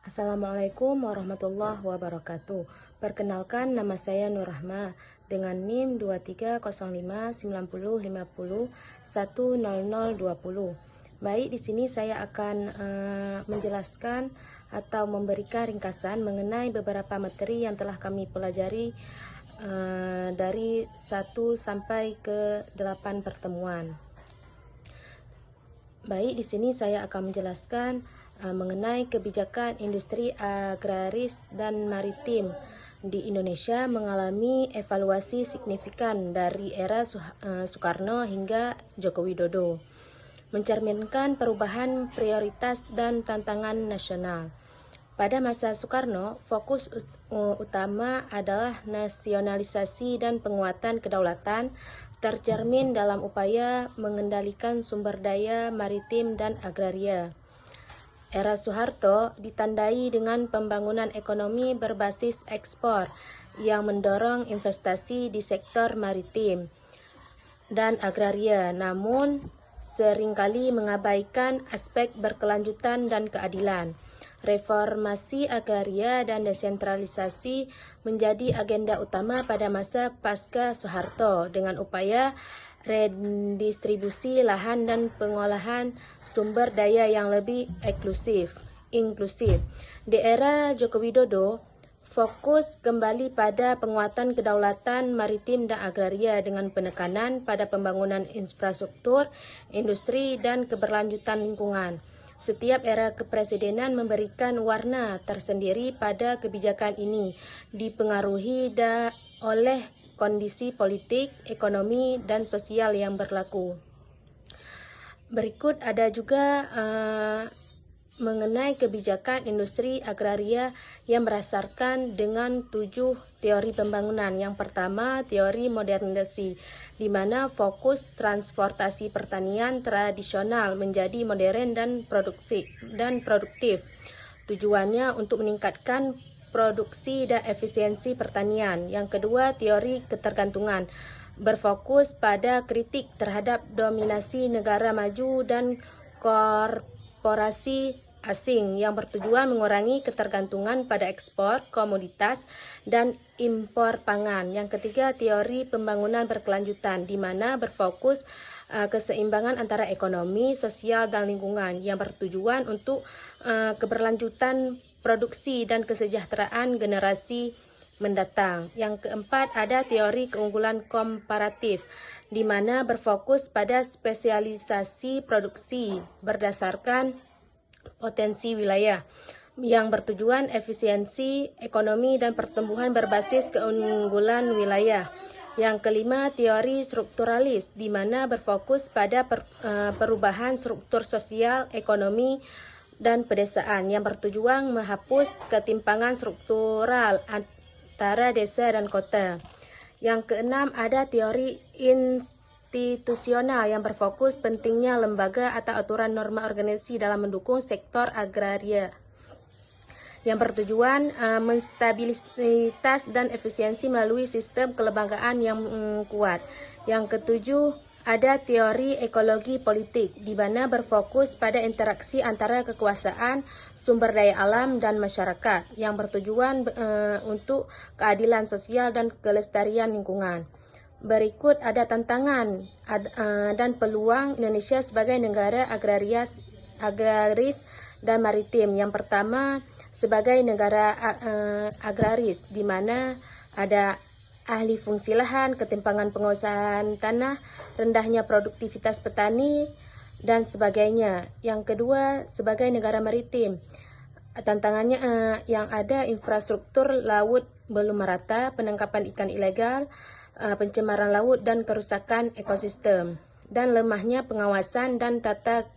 Assalamualaikum warahmatullahi wabarakatuh. Perkenalkan, nama saya Nur Rahma dengan NIM 23059050100020. Baik, di sini saya akan menjelaskan atau memberikan ringkasan mengenai beberapa materi yang telah kami pelajari dari 1 sampai ke 8 pertemuan. Baik, di sini saya akan menjelaskan mengenai kebijakan industri agraris dan maritim di Indonesia mengalami evaluasi signifikan dari era Soekarno hingga Joko Widodo, mencerminkan perubahan prioritas dan tantangan nasional. Pada masa Soekarno, fokus utama adalah nasionalisasi dan penguatan kedaulatan, tercermin dalam upaya mengendalikan sumber daya maritim dan agraria. Era Soeharto ditandai dengan pembangunan ekonomi berbasis ekspor yang mendorong investasi di sektor maritim dan agraria, namun seringkali mengabaikan aspek berkelanjutan dan keadilan. Reformasi agraria dan desentralisasi menjadi agenda utama pada masa pasca Soeharto dengan upaya redistribusi lahan dan pengolahan sumber daya yang lebih inklusif. Di era Joko Widodo, fokus kembali pada penguatan kedaulatan maritim dan agraria dengan penekanan pada pembangunan infrastruktur, industri, dan keberlanjutan lingkungan. Setiap era kepresidenan memberikan warna tersendiri pada kebijakan ini, dipengaruhi oleh kondisi politik, ekonomi, dan sosial yang berlaku. Berikut ada juga mengenai kebijakan industri agraria yang berdasarkan dengan 7 teori pembangunan. Yang pertama, teori modernisasi, di mana fokus transportasi pertanian tradisional menjadi modern dan produktif. Tujuannya untuk meningkatkan produksi dan efisiensi pertanian. Yang kedua, teori ketergantungan, berfokus pada kritik terhadap dominasi negara maju dan korporasi asing yang bertujuan mengurangi ketergantungan pada ekspor komoditas dan impor pangan. Yang ketiga, teori pembangunan berkelanjutan, di mana berfokus keseimbangan antara ekonomi, sosial, dan lingkungan yang bertujuan untuk keberlanjutan produksi dan kesejahteraan generasi mendatang. Yang keempat, ada teori keunggulan komparatif, di mana berfokus pada spesialisasi produksi berdasarkan potensi wilayah yang bertujuan efisiensi ekonomi dan pertumbuhan berbasis keunggulan wilayah. Yang kelima, teori strukturalis, di mana berfokus pada perubahan struktur sosial, ekonomi, dan pedesaan yang bertujuan menghapus ketimpangan struktural antara desa dan kota. Yang keenam, ada teori institusional yang berfokus pentingnya lembaga atau aturan norma organisasi dalam mendukung sektor agraria yang bertujuan menstabilitas dan efisiensi melalui sistem kelembagaan yang kuat. Yang ketujuh, ada teori ekologi politik, di mana berfokus pada interaksi antara kekuasaan, sumber daya alam, dan masyarakat yang bertujuan untuk keadilan sosial dan kelestarian lingkungan. Berikut ada tantangan dan peluang Indonesia sebagai negara agraris dan maritim. Yang pertama, sebagai negara agraris, di mana ada ahli fungsi lahan, ketimpangan penguasaan tanah, rendahnya produktivitas petani, dan sebagainya. Yang kedua, sebagai negara maritim, tantangannya yang ada infrastruktur laut belum merata, penangkapan ikan ilegal, pencemaran laut, dan kerusakan ekosistem, dan lemahnya pengawasan dan tata